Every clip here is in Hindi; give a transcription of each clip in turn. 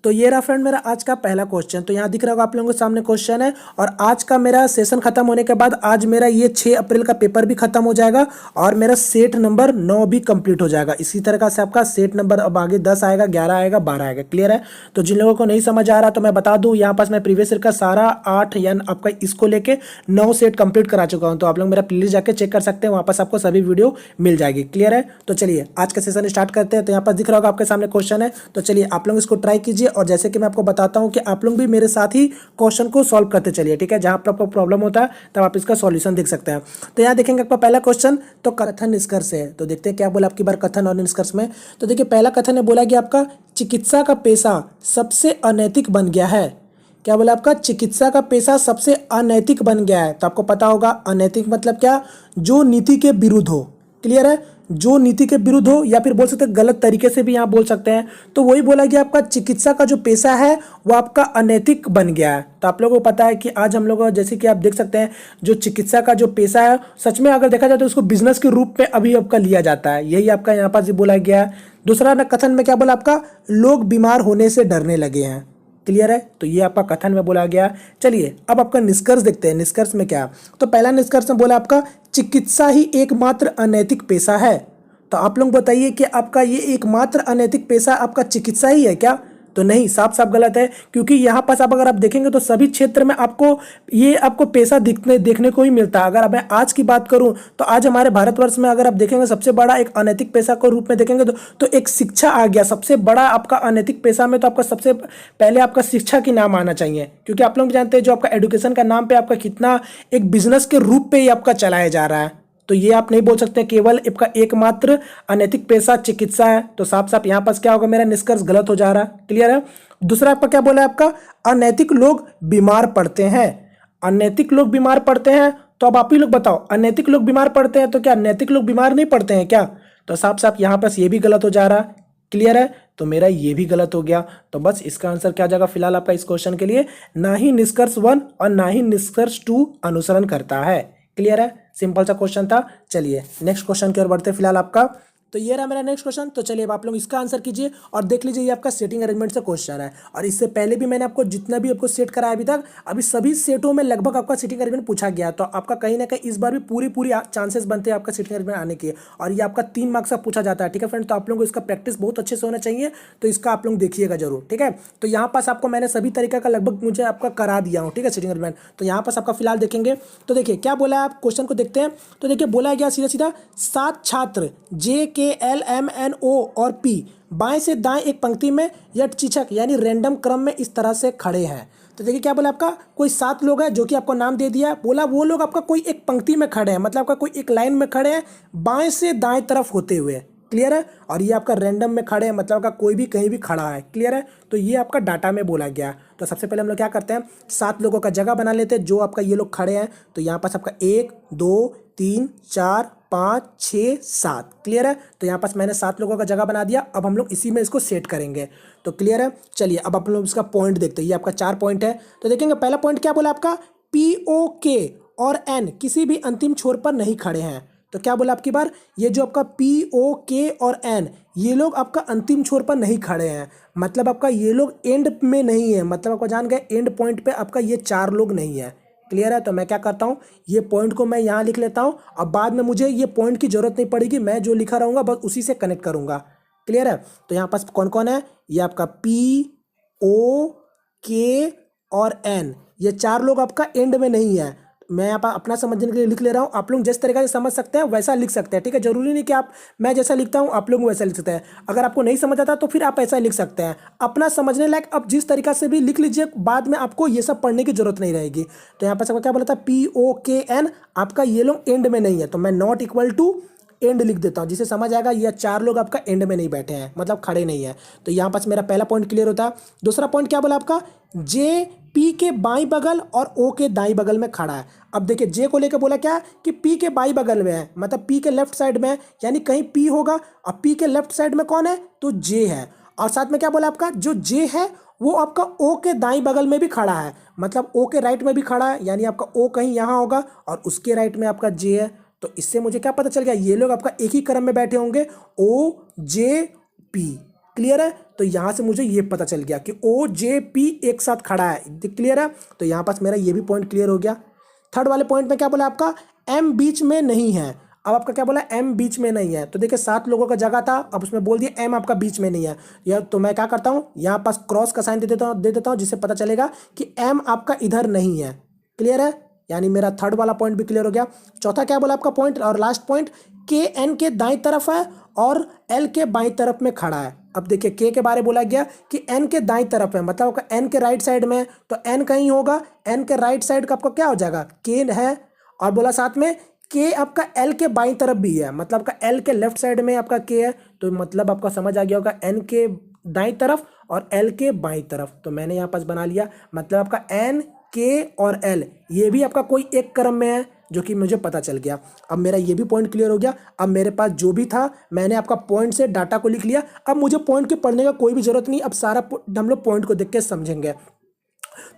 तो ये रहा फ्रेंड मेरा आज का पहला क्वेश्चन। तो यहाँ दिख रहा होगा आप लोगों के सामने क्वेश्चन है, और आज का मेरा सेशन खत्म होने के बाद आज मेरा ये 6 अप्रैल का पेपर भी खत्म हो जाएगा और मेरा सेट नंबर 9 भी कंप्लीट हो जाएगा। इसी तरह से आपका सेट नंबर अब आगे 10 आएगा, 11 आएगा, 12 आएगा। क्लियर है? तो जिन लोगों को नहीं समझ आ रहा तो मैं बता दूं, यहाँ पास मैं प्रीवियस ईयर का सारा 8 या आपका इसको लेके 9 सेट कंप्लीट करा चुका हूँ। तो आप लोग मेरा प्लेलिस्ट जाके चेक कर सकते हैं, वहाँ पास आपको सभी वीडियो मिल जाएगी। क्लियर है? तो चलिए आज का सेशन स्टार्ट करते हैं। तो यहाँ पास दिख रहा होगा आपके सामने क्वेश्चन है, तो चलिए आप लोग इसको ट्राई कीजिए, और जैसे कि मैं आपको बताता हूं कि आप लोग भी मेरे साथ ही क्वेश्चन को सॉल्व करते चलिए। ठीक है? जहां पर आपको प्रॉब्लम होता है तब आप इसका सॉल्यूशन देख सकते हैं। तो यहाँ देखेंगे आपका पहला क्वेश्चन, तो कथन निष्कर्ष है। तो देखते हैं क्या बोला आपकी बार कथन और निष्कर्ष में। तो देखिए पहला कथन है, बोला कि आपका चिकित्सा का पेशा सबसे अनैतिक बन गया है। क्या बोला? आपका चिकित्सा का पेशा सबसे अनैतिक बन गया है। तो आपको पता होगा अनैतिक मतलब क्या? जो नीति के विरुद्ध हो। क्लियर है? जो नीति के विरुद्ध हो, या फिर बोल सकते हैं गलत तरीके से भी यहाँ बोल सकते हैं। तो वही बोला कि आपका चिकित्सा का जो पेशा है वो आपका अनैतिक बन गया है। तो आप लोगों को पता है कि आज हम लोग जैसे कि आप देख सकते हैं, जो चिकित्सा का जो पेशा है सच में अगर देखा जाए तो उसको बिजनेस के रूप में अभी आपका लिया जाता है। यही आपका यहाँ पास बोला गया है। दूसरा कथन में क्या बोला आपका? लोग बीमार होने से डरने लगे हैं। क्लियर है? तो ये आपका कथन में बोला गया। चलिए अब आपका निष्कर्ष देखते हैं। निष्कर्ष में क्या? तो पहला निष्कर्ष में बोला आपका चिकित्सा ही एकमात्र अनैतिक पेशा है। तो आप लोग बताइए कि आपका ये एकमात्र अनैतिक पेशा आपका चिकित्सा ही है क्या? तो नहीं, साफ साफ गलत है। क्योंकि यहाँ पास अगर आप देखेंगे तो सभी क्षेत्र में आपको पेशा देखने को ही मिलता है। अगर मैं आज की बात करूं तो आज हमारे भारतवर्ष में अगर आप देखेंगे सबसे बड़ा एक अनैतिक पेशा के रूप में देखेंगे तो एक शिक्षा आ गया। सबसे बड़ा आपका अनैतिक पेशा में तो आपका सबसे पहले आपका शिक्षा की नाम आना चाहिए। क्योंकि आप लोग जानते हैं जो आपका एडुकेशन का नाम पे आपका कितना एक बिजनेस के रूप पे ही आपका चलाया जा रहा है। तो ये आप नहीं बोल सकते केवल आपका एकमात्र अनैतिक पेशा चिकित्सा है। तो साफ साफ यहाँ पास क्या होगा? मेरा निष्कर्ष गलत हो जा रहा है। क्लियर है? दूसरा आपका क्या बोला है? आपका अनैतिक लोग बीमार पड़ते हैं। अनैतिक लोग बीमार पड़ते हैं। तो अब आप ही लोग बताओ, अनैतिक लोग बीमार पड़ते हैं तो क्या नैतिक लोग बीमार नहीं पड़ते हैं क्या? तो साफ साफ यहाँ पास ये भी गलत हो जा रहा है। क्लियर है? तो मेरा ये भी गलत हो गया। तो बस इसका आंसर क्या जाएगा फिलहाल आपका इस क्वेश्चन के लिए? ना ही निष्कर्ष 1 और ना ही निष्कर्ष 2 अनुसरण करता है। क्लियर है? सिंपल सा क्वेश्चन था। चलिए नेक्स्ट क्वेश्चन की ओर बढ़ते फिलहाल आपका। तो ये रहा मेरा नेक्स्ट क्वेश्चन। तो चलिए अब आप लोग इसका आंसर कीजिए और देख लीजिए ये आपका सेटिंग अरेंजमेंट से क्वेश्चन है। और इससे पहले भी मैंने आपको जितना भी आपको सेट कराया अभी तक, अभी सभी सेटों में लगभग आपका सेटिंग अरेंजमेंट पूछा गया। तो आपका कहीं ना कहीं इस बार भी पूरी चांसेस बनते हैं आपका सेटिंग अरेंजमेंट आने के। और ये आपका 3 मार्क्स का पूछा जाता है। ठीक है फ्रेंड? तो आप लोगों को इसका प्रैक्टिस बहुत अच्छे से होना चाहिए। तो इसका आप लोग देखिएगा जरूर। ठीक है? तो यहाँ पास आपको मैंने सभी तरीका का लगभग मुझे आपका करा दिया हूँ। ठीक है? सेटिंग अरेंजमेंट तो यहाँ पास आपका फिलहाल देखेंगे। तो देखिए क्या बोला है, आप क्वेश्चन को देखते हैं। तो देखिए बोला गया सीधा सीधा 7 छात्र JKLMNO और P बाएं से दाएं एक पंक्ति में या चिछक यानी रैंडम क्रम में इस तरह से खड़े हैं। तो देखिए क्या बोला आपका? कोई 7 लोग हैं जो कि आपको नाम दे दिया। बोला वो लोग आपका कोई एक पंक्ति में खड़े हैं, मतलब आपका कोई एक लाइन में खड़े हैं बाएं से दाएं तरफ होते हुए। क्लियर है? और ये आपका रैंडम में खड़े हैं, मतलब आपका कोई भी कहीं भी खड़ा है। क्लियर है? तो ये आपका डाटा में बोला गया। तो सबसे पहले हम लोग क्या करते हैं, 7 लोगों का जगह बना लेते हैं जो आपका ये लोग खड़े हैं। तो यहाँ पास आपका 1 2 3 4 5 6 7। क्लियर है? तो यहाँ पास मैंने 7 लोगों का जगह बना दिया। अब हम लोग इसी में इसको सेट करेंगे। तो क्लियर है? चलिए अब आप लोग इसका पॉइंट देखते हैं। ये आपका 4 पॉइंट है। तो देखेंगे पहला पॉइंट क्या बोला आपका? POK और N किसी भी अंतिम छोर पर नहीं खड़े हैं। तो क्या बोला आपकी बार? ये जो आपका POK और N ये लोग आपका अंतिम छोर पर नहीं खड़े हैं, मतलब आपका ये लोग एंड में नहीं है। मतलब आपको जान गए एंड पॉइंट पे आपका ये 4 लोग नहीं है। क्लियर है? तो मैं क्या करता हूँ, ये पॉइंट को मैं यहाँ लिख लेता हूँ। अब बाद में मुझे ये पॉइंट की जरूरत नहीं पड़ेगी, मैं जो लिखा रहूँगा बस उसी से कनेक्ट करूँगा। क्लियर है? तो यहाँ पास कौन कौन है? ये आपका POK और N ये 4 लोग आपका एंड में नहीं है। मैं यहाँ पर अपना समझने के लिए लिख ले रहा हूँ। आप लोग जिस तरीके से समझ सकते हैं वैसा लिख सकते हैं। ठीक है? जरूरी नहीं कि मैं जैसा लिखता हूँ आप लोग वैसा लिख सकते हैं। अगर आपको नहीं समझ आता तो फिर आप ऐसा लिख सकते हैं, अपना समझने लायक आप जिस तरीका से भी लिख लीजिए, बाद में आपको ये सब पढ़ने की जरूरत नहीं रहेगी। तो यहाँ पर सबका क्या बोला था? POKN आपका ये लोग एंड में नहीं है, तो मैं नॉट इक्वल टू एंड लिख देता हूँ, जिसे समझ आएगा ये 4 लोग आपका एंड में नहीं बैठे हैं, मतलब खड़े नहीं है। तो यहाँ पास मेरा पहला पॉइंट क्लियर होता है। दूसरा पॉइंट क्या बोला आपका? जे पी के बाई बगल और ओ के दाई बगल में खड़ा है। अब देखिए जे को लेकर बोला क्या कि पी के बाई बगल में है, मतलब पी के लेफ्ट साइड में है, यानी कहीं पी होगा। और पी के लेफ्ट साइड में कौन है? तो जे है। और साथ में क्या बोला आपका? जो जे है वो आपका ओ के दाई बगल में भी खड़ा है, मतलब ओ के राइट में भी खड़ा है, यानी आपका ओ कहीं यहाँ होगा और उसके राइट में आपका जे है। तो इससे मुझे क्या पता चल गया? ये लोग आपका एक ही क्रम में बैठे होंगे, O J P। क्लियर है। तो यहाँ से मुझे ये पता चल गया कि ओ जे पी एक साथ खड़ा है, क्लियर है। तो यहाँ पास मेरा ये भी पॉइंट क्लियर हो गया। थर्ड वाले पॉइंट में क्या बोला आपका, एम बीच में नहीं है। अब आपका क्या बोला, एम बीच में नहीं है। तो देखिए 7 लोगों का जगह था, अब उसमें बोल दिया एम आपका बीच में नहीं है। या तो मैं क्या करता हूँ, यहाँ पास क्रॉस का साइन दे देता हूँ जिससे पता चलेगा कि एम आपका इधर नहीं है। क्लियर है, यानी मेरा थर्ड वाला पॉइंट भी क्लियर हो गया। चौथा क्या बोला आपका पॉइंट और लास्ट पॉइंट, के एन के दाईं तरफ है और एल के बाईं तरफ में खड़ा है। अब देखिए के बारे बोला गया कि एन के दाईं तरफ है, मतलब आपका एन के राइट साइड में, तो एन कहीं होगा, एन के राइट साइड का आपका क्या हो जाएगा, के है। और बोला साथ में के आपका एल के बाईं तरफ भी है, मतलब आपका एल के लेफ्ट साइड में आपका के है। तो मतलब आपका समझ आ गया होगा एन के दाईं तरफ और एल के बाईं तरफ। तो मैंने यहाँ पास बना लिया, मतलब आपका एन के और एल ये भी आपका कोई एक क्रम में है, जो कि मुझे पता चल गया। अब मेरा ये भी पॉइंट क्लियर हो गया। अब मेरे पास जो भी था मैंने आपका पॉइंट से डाटा को लिख लिया। अब मुझे पॉइंट के पढ़ने का कोई भी जरूरत नहीं, अब सारा हम लोग पॉइंट को देख के समझेंगे।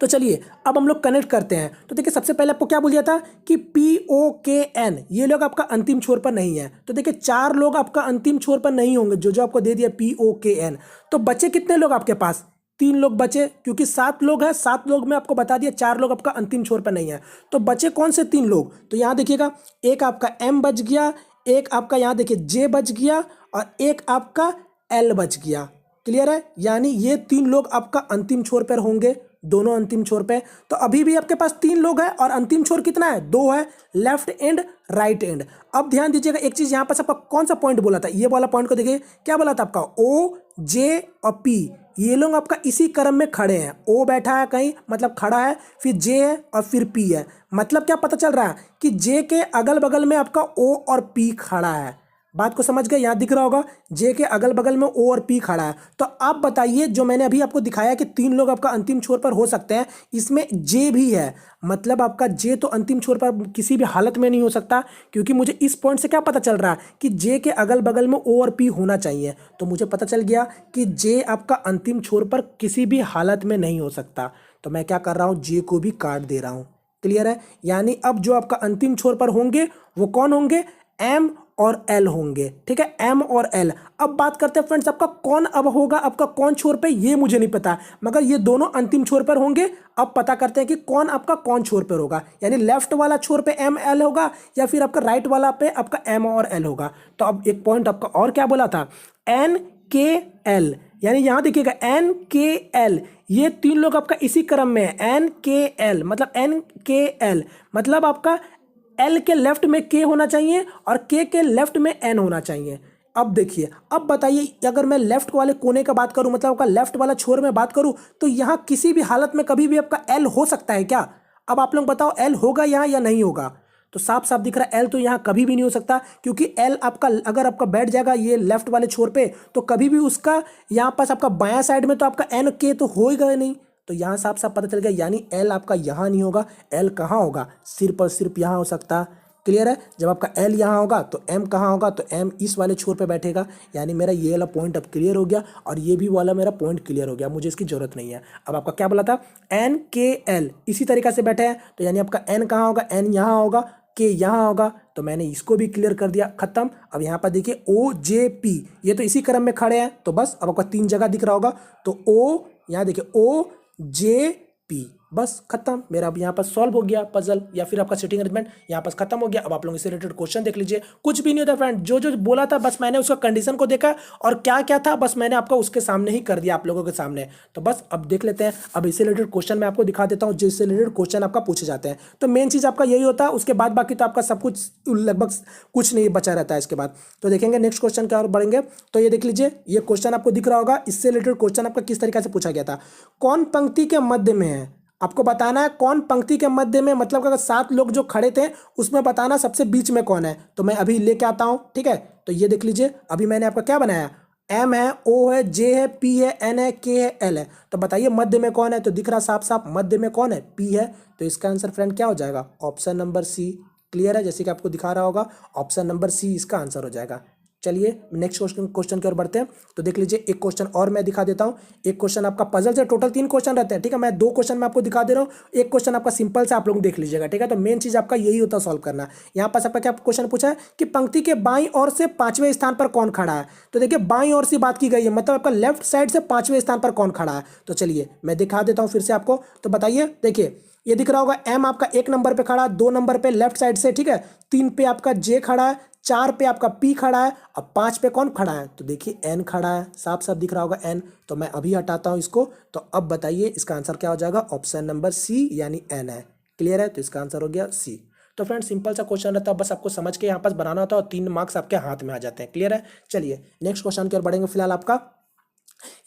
तो चलिए अब हम लोग कनेक्ट करते हैं। तो देखिए सबसे पहले आपको क्या बोल दिया था कि पी ओ के एन ये लोग आपका अंतिम छोर पर नहीं है। तो देखिए 4 लोग आपका अंतिम छोर पर नहीं होंगे, जो जो आपको दे दिया पी ओ के एन। तो बचे कितने लोग आपके पास, 3 लोग बचे, क्योंकि 7 लोग हैं, 7 लोग में आपको बता दिया 4 लोग आपका अंतिम छोर पर नहीं है। तो बचे कौन से 3 लोग, तो यहाँ देखिएगा एक आपका एम बच गया, एक आपका यहाँ देखिए जे बच गया और एक आपका एल बच गया। क्लियर है, यानी ये 3 लोग आपका अंतिम छोर पर होंगे, दोनों अंतिम छोर पे। तो अभी भी आपके पास 3 लोग हैं और अंतिम छोर कितना है, 2 है, लेफ्ट एंड राइट एंड। अब ध्यान दीजिएगा एक चीज, यहाँ पर आपका कौन सा पॉइंट बोला था, ये वाला पॉइंट को देखिए क्या बोला था आपका, ओ जे और पी ये लोग आपका इसी क्रम में खड़े हैं। ओ बैठा है कहीं, मतलब खड़ा है, फिर जे है और फिर पी है। मतलब क्या पता चल रहा है कि जे के अगल बगल में आपका ओ और पी खड़ा है। बात को समझ गए, यहाँ दिख रहा होगा जे के अगल बगल में ओ और पी खड़ा है। तो आप बताइए, जो मैंने अभी आपको दिखाया कि 3 लोग आपका अंतिम छोर पर हो सकते हैं, इसमें जे भी है, मतलब आपका जे तो अंतिम छोर पर किसी भी हालत में नहीं हो सकता, क्योंकि मुझे इस पॉइंट से क्या पता चल रहा है कि जे के अगल बगल में ओ और पी होना चाहिए। तो मुझे पता चल गया कि जे आपका अंतिम छोर पर किसी भी हालत में नहीं हो सकता। तो मैं क्या कर रहा हूँ, जे को भी काट दे रहा हूँ। क्लियर है, यानी अब जो आपका अंतिम छोर पर होंगे वो कौन होंगे, एम और एल होंगे। ठीक है, एम और एल। अब बात करते हैं फ्रेंड्स, आपका कौन अब होगा, आपका कौन छोर पे ये मुझे नहीं पता, मगर ये दोनों अंतिम छोर पर होंगे। अब पता करते हैं कि कौन आपका कौन छोर पर होगा, यानी लेफ्ट वाला छोर पे एम एल होगा या फिर आपका राइट वाला पे आपका एम और एल होगा। तो अब एक पॉइंट आपका और क्या बोला था, एन के एल, यानी यहां देखिएगा एन के एल ये 3 लोग आपका इसी क्रम में है। एन के एल मतलब एन के एल मतलब आपका एल के लेफ्ट में के होना चाहिए और के लेफ्ट में एन होना चाहिए। अब देखिए, अब बताइए अगर मैं लेफ्ट वाले कोने का बात करूं, मतलब आपका लेफ्ट वाला छोर में बात करूं, तो यहां किसी भी हालत में कभी भी आपका एल हो सकता है क्या? अब आप लोग बताओ एल होगा यहां या नहीं होगा? तो साफ साफ दिख रहा है एल तो यहां कभी भी नहीं हो सकता, क्योंकि एल आपका अगर आपका बैठ जाएगा ये लेफ्ट वाले छोर पे, तो कभी भी उसका यहां पास आपका बायां साइड में तो आपका एन के तो होएगा नहीं। तो यहाँ साफ साफ पता चल गया, यानी एल आपका यहाँ नहीं होगा। एल कहाँ होगा, सिर्फ और सिर्फ यहाँ हो सकता। क्लियर है, जब आपका एल यहाँ होगा तो एम कहाँ होगा, तो एम इस वाले छोर पे बैठेगा। यानी मेरा ये वाला पॉइंट अब क्लियर हो गया और ये भी वाला मेरा पॉइंट क्लियर हो गया, मुझे इसकी जरूरत नहीं है। अब आपका क्या बोला था, एन के एल इसी तरीका से बैठे हैं, तो यानी आपका एन कहाँ होगा, एन यहाँ होगा, के यहाँ होगा। तो मैंने इसको भी क्लियर कर दिया, खत्म। अब यहाँ पर देखिए ओ जे पी ये तो इसी क्रम में खड़े हैं, तो बस अब आपका 3 जगह दिख रहा होगा। तो ओ यहाँ देखिए ओ जे पी, बस खत्म। मेरा अब यहाँ पर सॉल्व हो गया पजल या फिर आपका सिटिंग अरेंजमेंट यहाँ पर खत्म हो गया। अब आप लोगों से रिलेटेड क्वेश्चन देख लीजिए, कुछ भी नहीं होता फ्रेंड, जो जो बोला था बस मैंने उसका कंडीशन को देखा और क्या क्या था बस मैंने आपको उसके सामने ही कर दिया, आप लोगों के सामने। तो बस अब देख लेते हैं, अब इससे रिलेटेड क्वेश्चन मैं आपको दिखा देता हूँ जिससे रिलेटेड क्वेश्चन आपका पूछे जाते हैं। तो मेन चीज आपका यही होता है, उसके बाद बाकी तो आपका सब कुछ लगभग कुछ नहीं बचा रहता है इसके बाद। तो देखेंगे नेक्स्ट क्वेश्चन क्या और बढ़ेंगे। तो ये देख लीजिए, ये क्वेश्चन आपको दिख रहा होगा, इससे रिलेटेड क्वेश्चन आपका किस तरीके से पूछा गया था। कौन पंक्ति के मध्य में है, आपको बताना है कौन पंक्ति के मध्य में, मतलब अगर 7 लोग जो खड़े थे उसमें बताना सबसे बीच में कौन है। तो मैं अभी लेके आता हूं, ठीक है। तो ये देख लीजिए, अभी मैंने आपका क्या बनाया, एम है, ओ है, जे है, पी है, एन है, के है, एल है। तो बताइए मध्य में कौन है, तो दिख रहा साफ साफ मध्य में कौन है, पी है। तो इसका आंसर फ्रेंड क्या हो जाएगा, ऑप्शन नंबर सी। क्लियर है, जैसे कि आपको दिखा रहा होगा ऑप्शन नंबर सी इसका आंसर हो जाएगा। चलिए नेक्स्ट क्वेश्चन की ओर बढ़ते हैं। तो देख लीजिए एक क्वेश्चन और मैं दिखा देता हूँ। एक क्वेश्चन आपका पजल से, टोटल 3 क्वेश्चन रहते हैं, ठीक है। मैं 2 क्वेश्चन मैं आपको दिखा दे रहा हूँ, एक क्वेश्चन आपका सिंपल से आप लोग देख लीजिएगा, ठीक है। तो मेन चीज आपका यही होता है सॉल्व करना। यहाँ पास आपका क्या क्वेश्चन पूछा है कि पंक्ति के बाईं ओर से 5वें स्थान पर कौन खड़ा है। तो देखिए बाईं ओर से बात की गई है, मतलब आपका लेफ्ट साइड से 5वें स्थान पर कौन खड़ा है। तो चलिए मैं दिखा देता हूँ फिर से आपको। तो बताइए, देखिए ये दिख रहा होगा एम आपका 1 नंबर पे खड़ा है, 2 नंबर पे लेफ्ट साइड से, ठीक है, 3 पे आपका जे खड़ा है, 4 पे आपका पी खड़ा है, अब 5 पे कौन खड़ा है। तो देखिए एन खड़ा है, साफ साफ दिख रहा होगा एन। तो मैं अभी हटाता हूं इसको। तो अब बताइए इसका आंसर क्या हो जाएगा। ऑप्शन नंबर सी यानी एन है। क्लियर है, तो इसका आंसर हो गया सी। तो फ्रेंड सिंपल सा क्वेश्चन रहता है, बस आपको समझ के यहाँ पास बनाना होता है और 3 मार्क्स आपके हाथ में आ जाते हैं। क्लियर है, चलिए नेक्स्ट क्वेश्चन की ओर बढ़ेंगे। फिलहाल आपका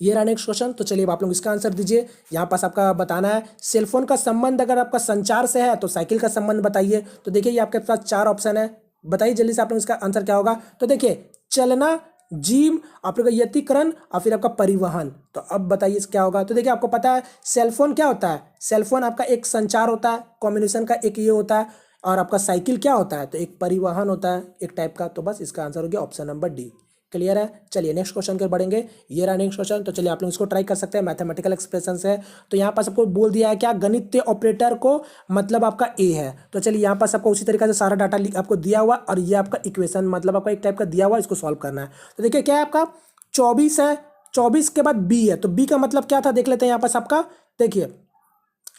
ये रहा नेक्स्ट क्वेश्चन। तो चलिए आप लोग इसका आंसर दीजिए। यहाँ पास आपका बताना है सेलफोन का संबंध अगर आपका संचार से है तो साइकिल का संबंध बताइए। तो देखिए ये आपके पास 4 ऑप्शन है, बताइए जल्दी से आप लोग इसका आंसर क्या होगा। तो देखिए चलना, जीव, आप लोग का यतिकरण और फिर आपका परिवहन। तो अब बताइए क्या होगा। तो देखिए आपको पता है सेलफोन क्या होता है। सेलफोन आपका एक संचार होता है, कम्युनिकेशन का एक ये होता है, और आपका साइकिल क्या होता है, तो एक परिवहन होता है एक टाइप का। तो बस इसका आंसर हो गया ऑप्शन नंबर डी। क्लियर है, चलिए नेक्स्ट क्वेश्चन की ओर बढ़ेंगे। ये रहा नेक्स्ट क्वेश्चन। तो चलिए आप लोग इसको ट्राई कर सकते हैं, मैथमेटिकल एक्सप्रेशन है। तो यहाँ पास आपको बोल दिया है क्या, गणितीय ऑपरेटर को मतलब आपका ए है। तो चलिए यहाँ पास आपको उसी तरीके से सारा डाटा आपको दिया हुआ और ये आपका इक्वेशन मतलब आपका एक टाइप का दिया हुआ, इसको सॉल्व करना है। तो देखिए क्या है आपका 24 है, 24 के बाद बी है, तो बी का मतलब क्या था देख लेते हैं। यहाँ पास आपका देखिए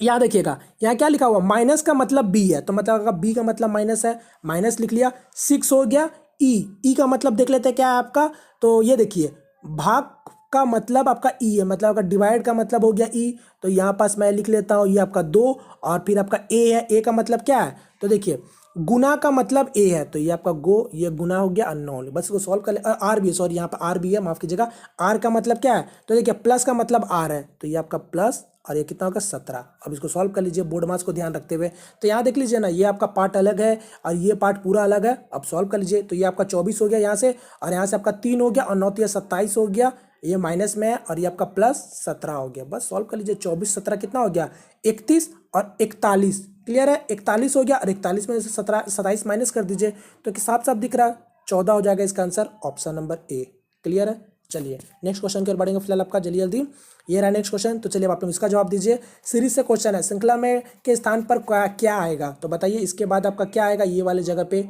यहाँ देखिएगा, यहाँ क्या लिखा हुआ, माइनस का मतलब बी है, तो मतलब बी का मतलब माइनस है, माइनस लिख लिया। 6 हो गया ई का मतलब देख लेते हैं क्या है आपका। तो ये देखिए भाग का मतलब आपका ई है, मतलब आपका डिवाइड का मतलब हो गया ई। तो यहाँ पास मैं लिख लेता हूँ ये आपका 2, और फिर आपका ए है, ए का मतलब क्या है। तो देखिए गुना का मतलब ए है, तो ये आपका ये गुना हो गया अननोन। बस इसको सॉल्व कर ले। आर भी, सॉरी यहाँ पर आर भी है, माफ कीजिएगा। आर का मतलब क्या है, तो देखिए प्लस का मतलब आर है, तो ये आपका प्लस, और ये कितना होगा 17। अब इसको सॉल्व कर लीजिए बोर्ड मार्क्स को ध्यान रखते हुए। तो यहाँ देख लीजिए ना, ये आपका पार्ट अलग है और ये पार्ट पूरा अलग है। अब सॉल्व कर लीजिए। तो ये आपका 24 हो गया यहाँ से, और यहाँ से आपका 3 हो गया, और 9 3 27 हो गया, ये माइनस में है, और ये आपका प्लस 17 हो गया। बस सॉल्व कर लीजिए। 24 17 कितना हो गया, 31 और 41। क्लियर है, 41 हो गया, और 41 में से 27 माइनस कर दीजिए, तो साफ साफ दिख रहा है 14 हो जाएगा इसका answer, option number A. Clear है, चलिए नेक्स्ट क्वेश्चन की ओर बढ़ेंगे फिलहाल आपका, जल्दी जल्दी। ये रहा नेक्स्ट क्वेश्चन। तो चलिए आप लोग इसका जवाब दीजिए। सीरीज से क्वेश्चन है, श्रृंखला में के स्थान पर क्या आएगा। तो बताइए इसके बाद आपका क्या आएगा, ये वाले जगह पे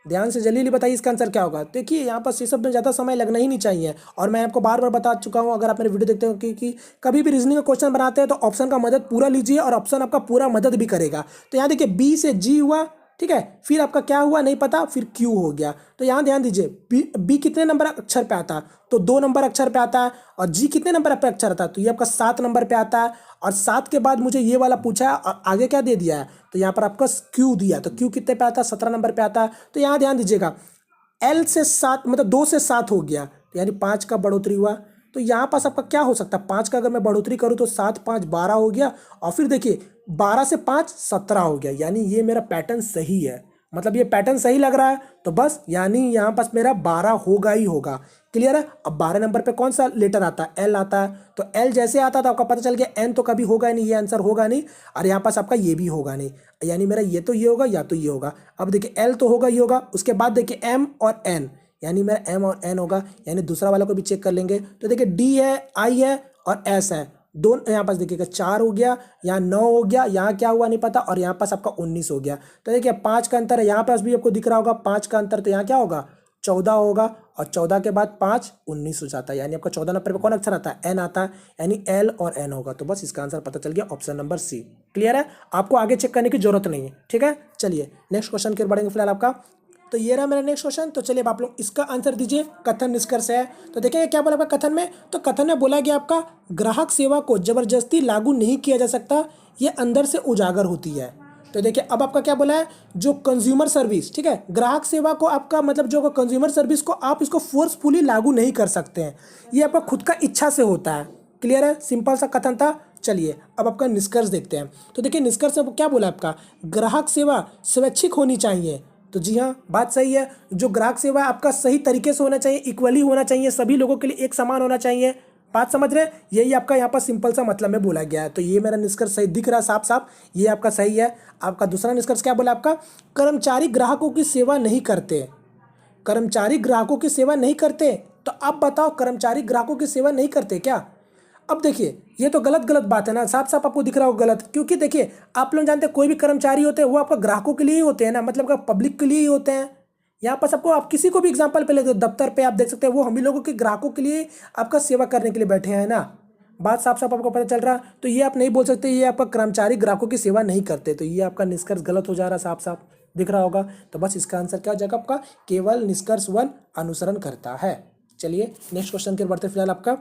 ध्यान से जल्दी बताइए इसका आंसर क्या होगा। देखिए यहाँ पर ये सब में ज़्यादा समय लगना ही नहीं चाहिए, और मैं आपको बार बार बता चुका हूँ, अगर आप मेरे वीडियो देखते हो कि कभी भी रीजनिंग का क्वेश्चन बनाते हैं तो ऑप्शन का मदद पूरा लीजिए, और ऑप्शन आपका पूरा मदद भी करेगा। तो यहाँ देखिए बी से जी हुआ, ठीक है, फिर आपका क्या हुआ नहीं पता, फिर क्यू हो गया। तो यहाँ ध्यान दीजिए बी कितने नंबर अक्षर पे आता है, तो 2 नंबर अक्षर पे आता है, और जी कितने नंबर पे अक्षर आता है, तो ये आपका 7 नंबर पे आता है, और 7 के बाद मुझे ये वाला पूछा है और आगे क्या दे दिया है, तो यहाँ पर आपका क्यू दिया, तो क्यू कितने पे आता है, 17 नंबर पे आता है। तो यहाँ ध्यान दीजिएगा एल से 7 मतलब 2 से 7 हो गया, तो यानी 5 का बढ़ोतरी हुआ। तो यहाँ पास आपका क्या हो सकता है, 5 का अगर मैं बढ़ोतरी करूँ तो 7 5 12 हो गया, और फिर देखिए 12 से 5 17 हो गया, यानी ये मेरा पैटर्न सही है, मतलब ये पैटर्न सही लग रहा है। तो बस यानी यहाँ पास मेरा 12 होगा ही होगा। क्लियर है, अब 12 नंबर पे कौन सा लेटर आता है, एल आता है, तो एल जैसे आता था आपका पता चल गया एन तो कभी होगा नहीं, ये आंसर होगा नहीं, और यहाँ पास आपका ये भी होगा नहीं, यानी मेरा ये तो ये होगा या तो ये होगा। अब देखिए एल तो होगा ही होगा, उसके बाद देखिए एम और एन, यानी मेरा एम और एन होगा, यानी दूसरा वाला को भी चेक कर लेंगे। तो देखिए डी है, आई है और एस है, दोनों यहाँ पास देखिएगा 4 हो गया, यहाँ 9 हो गया, यहाँ क्या हुआ नहीं पता, और यहाँ पास आपका 19 हो गया। तो देखिए 5 का अंतर है, यहाँ पास भी आपको दिख रहा होगा 5 का अंतर, तो यहाँ क्या होगा 14 होगा, और 14 के बाद 5 19 हो जाता है, यानी आपका 14 नंबर पे कौन अक्षर आता है, एन आता है, यानी एल और एन होगा। तो बस इसका आंसर पता चल गया, ऑप्शन नंबर सी। क्लियर है, आपको आगे चेक करने की जरूरत नहीं है, ठीक है। चलिए नेक्स्ट क्वेश्चन की ओर बढ़ेंगे फिलहाल आपका। तो ये रहा मेरा नेक्स्ट क्वेश्चन। तो चलिए अब आप लोग इसका आंसर दीजिए, कथन निष्कर्ष है। तो देखिए क्या बोला आपका कथन में, तो कथन में बोला गया आपका ग्राहक सेवा को जबरदस्ती लागू नहीं किया जा सकता, ये अंदर से उजागर होती है। तो देखिए अब आपका क्या बोला है, जो कंज्यूमर सर्विस, ठीक है, ग्राहक सेवा को आपका मतलब जो कंज्यूमर सर्विस को आप इसको फोर्सफुली लागू नहीं कर सकते हैं, ये आपका खुद का इच्छा से होता है। क्लियर है, सिंपल सा कथन था। चलिए अब आपका निष्कर्ष देखते हैं। तो देखिए निष्कर्ष में क्या बोला आपका, ग्राहक सेवा स्वैच्छिक होनी चाहिए। तो जी हाँ, बात सही है, जो ग्राहक सेवा आपका सही तरीके से होना चाहिए, इक्वली होना चाहिए, सभी लोगों के लिए एक समान होना चाहिए। बात समझ रहे हैं, यही आपका यहाँ पर सिंपल सा मतलब में बोला गया है। तो ये मेरा निष्कर्ष सही दिख रहा है साफ साफ, ये आपका सही है। आपका दूसरा निष्कर्ष क्या बोला आपका, कर्मचारी ग्राहकों की सेवा नहीं करते, कर्मचारी ग्राहकों की सेवा नहीं करते। तो अब बताओ, कर्मचारी ग्राहकों की सेवा नहीं करते क्या? अब देखिए, ये तो गलत गलत बात है ना, साफ साफ आपको दिख रहा हो गलत, क्योंकि देखिए आप लोग जानते हैं कोई भी कर्मचारी होते हैं वो आपका ग्राहकों के लिए ही होते हैं ना, मतलब पब्लिक के लिए ही होते हैं। यहाँ पर सबको, आप किसी को भी एग्जांपल पे ले दो, दफ्तर पे आप देख सकते हैं वो हम ही लोगों के ग्राहकों के लिए आपका सेवा करने के लिए बैठे हैं ना। बात साफ साफ आपको पता चल रहा है। तो ये आप नहीं बोल सकते ये आपका कर्मचारी ग्राहकों की सेवा नहीं करते, तो ये आपका निष्कर्ष गलत हो जा रहा है, साफ साफ दिख रहा होगा। तो बस इसका आंसर क्या हो जाएगा आपका, केवल निष्कर्ष 1 अनुसरण करता है। चलिए नेक्स्ट क्वेश्चन की ओर बढ़ते फिलहाल आपका।